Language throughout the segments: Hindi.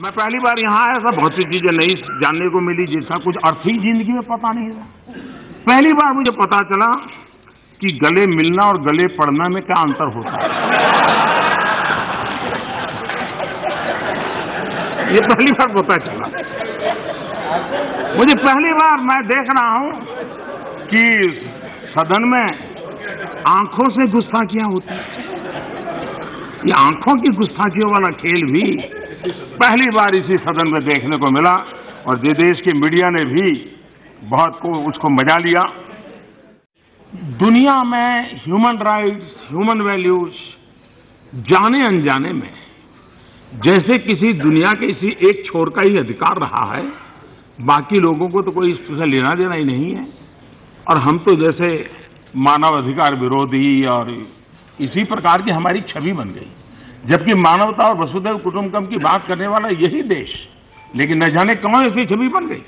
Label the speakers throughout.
Speaker 1: मैं पहली बार यहाँ आया था, बहुत सी चीजें नई जानने को मिली जिसका कुछ अर्थ ही जिंदगी में पता नहीं था। पहली बार मुझे पता चला कि गले मिलना और गले पड़ना में क्या अंतर होता है। ये पहली बार पता चला मुझे। पहली बार मैं देख रहा हूं कि सदन में आंखों से गुस्ताखियां होती हैं। ये आंखों की गुस्ताखियों वाला खेल भी पहली बार इसी सदन में देखने को मिला और देश की मीडिया ने भी बहुत को उसको मजा लिया। दुनिया में ह्यूमन राइट्स, ह्यूमन वैल्यूज जाने अनजाने में जैसे किसी दुनिया के इसी एक छोर का ही अधिकार रहा है, बाकी लोगों को तो कोई इससे लेना देना ही नहीं है। और हम तो जैसे मानव अधिकार विरोधी और इसी प्रकार की हमारी छवि बन गई, जबकि मानवता और वसुधैव कुटुंबकम की बात करने वाला यही देश, लेकिन न जाने कौन ऐसी छवि बन गई।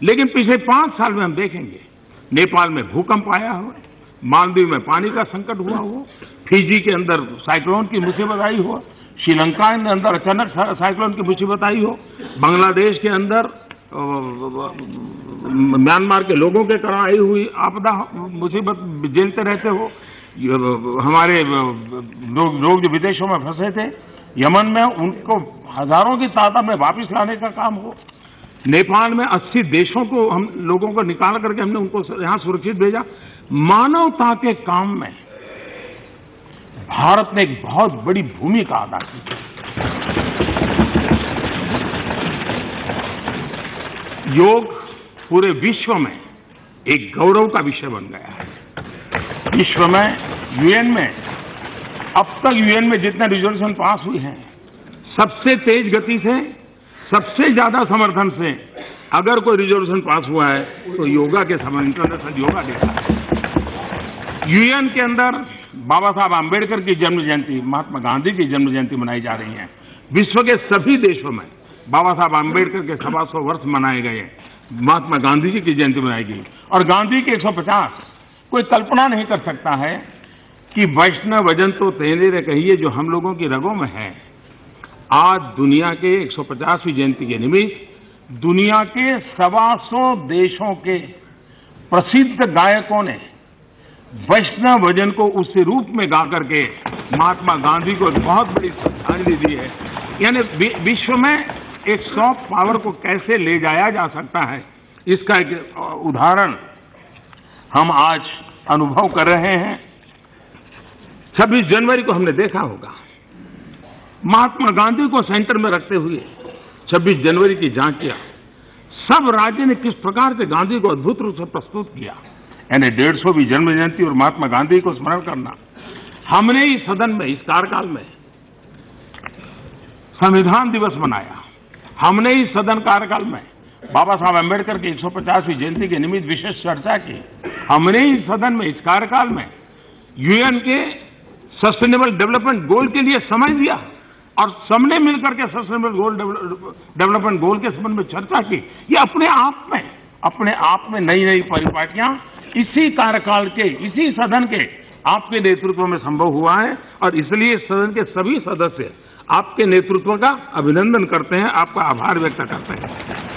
Speaker 1: लेकिन पिछले 5 साल में हम देखेंगे नेपाल में भूकंप आया हो, मालदीव में पानी का संकट हुआ हो, फिजी के अंदर साइक्लोन की मुसीबत आई हो, श्रीलंका के अंदर अचानक साइक्लोन की मुसीबत आई हो, बांग्लादेश के अंदर म्यांमार के लोगों के कारण आई हुई आपदा मुसीबत झेलते रहते हो, हमारे लोग जो विदेशों में फंसे थे यमन में उनको हजारों की तादाद में वापस लाने का काम हो, नेपाल में 80 देशों को हम लोगों को निकाल करके हमने उनको यहां सुरक्षित भेजा। मानवता के काम में भारत ने एक बहुत बड़ी भूमिका अदा की। योग पूरे विश्व में एक गौरव का विषय बन गया है। विश्व में यूएन में अब तक यूएन में जितने रिजोल्यूशन पास हुए हैं, सबसे तेज गति से, सबसे ज्यादा समर्थन से अगर कोई रिजोल्यूशन पास हुआ है तो योगा के समय इंटरनेशनल योगा डे है। यूएन के अंदर बाबा साहब आम्बेडकर की जन्म जयंती, महात्मा गांधी की जन्म जयंती मनाई जा रही है। विश्व के सभी देशों में बाबा साहब आम्बेडकर के 125 वर्ष मनाए गए, महात्मा गांधी जी की जयंती मनाई गई और गांधी की 150। कोई कल्पना नहीं कर सकता है कि वैष्णव वजन तो तेरे रे कहिए जो हम लोगों की रगों में है। आज दुनिया के 150वीं जयंती के निमित्त दुनिया के 125 देशों के प्रसिद्ध गायकों ने वैष्णव वजन को उस रूप में गा करके महात्मा गांधी को बहुत बड़ी श्रद्धांजलि दी है। यानी विश्व में एक सॉफ्ट पावर को कैसे ले जाया जा सकता है, इसका एक उदाहरण हम आज अनुभव कर रहे हैं। 26 जनवरी को हमने देखा होगा, महात्मा गांधी को सेंटर में रखते हुए 26 जनवरी की झांकियां सब राज्य ने किस प्रकार से गांधी को अद्भुत रूप से प्रस्तुत किया। यानी 150वीं जन्म जयंती और महात्मा गांधी को स्मरण करना। हमने इस सदन में इस कार्यकाल में संविधान दिवस मनाया। हमने इस सदन कार्यकाल में बाबा साहब अम्बेडकर की 150वीं जयंती के निमित्त विशेष चर्चा की। हमने इस सदन में इस कार्यकाल में यूएन के सस्टेनेबल डेवलपमेंट गोल के लिए समय दिया और सबने मिलकर के सस्टेनेबल डेवलपमेंट गोल के संबंध में चर्चा की। ये अपने आप में नई नई परिपाटियां इसी कार्यकाल के, इसी सदन के आपके नेतृत्व में संभव हुआ है और इसलिए सदन के सभी सदस्य आपके नेतृत्व का अभिनंदन करते हैं, आपका आभार व्यक्त करते हैं।